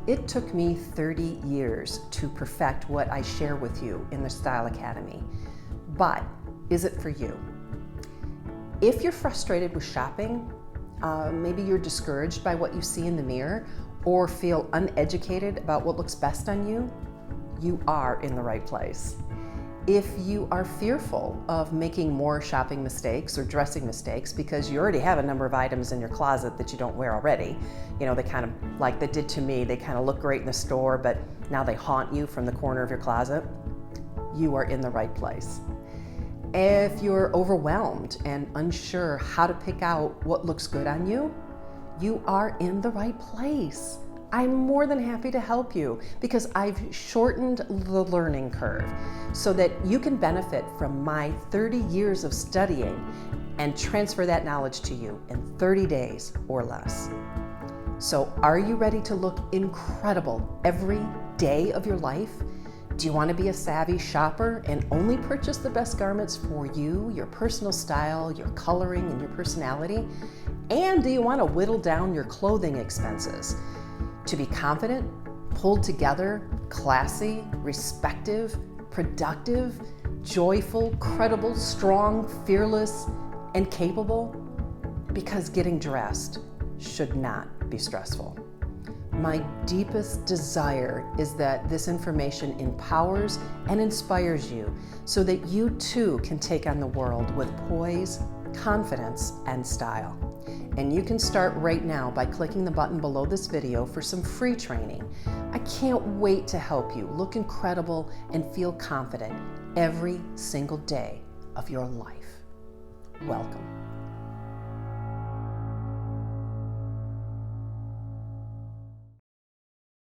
It took me 30 years to perfect what I share with you in the Style Academy, but is it for you? If you're frustrated with shopping, maybe you're discouraged by what you see in the mirror, or feel uneducated about what looks best on you, you are in the right place. If you are fearful of making more shopping mistakes or dressing mistakes because you already have a number of items in your closet that you don't wear already, they kind of, like they did to me, they kind of look great in the store, but now they haunt you from the corner of your closet, you are in the right place. If you're overwhelmed and unsure how to pick out what looks good on you, you are in the right place. I'm more than happy to help you because I've shortened the learning curve so that you can benefit from my 30 years of studying and transfer that knowledge to you in 30 days or less. So are you ready to look incredible every day of your life? Do you want to be a savvy shopper and only purchase the best garments for you, your personal style, your coloring, and your personality? And do you want to whittle down your clothing expenses to be confident, pulled together, classy, respective, productive, joyful, credible, strong, fearless, and capable? Because getting dressed should not be stressful. My deepest desire is that this information empowers and inspires you so that you too can take on the world with poise, confidence, and style. And you can start right now by clicking the button below this video for some free training. I can't wait to help you look incredible and feel confident every single day of your life. Welcome.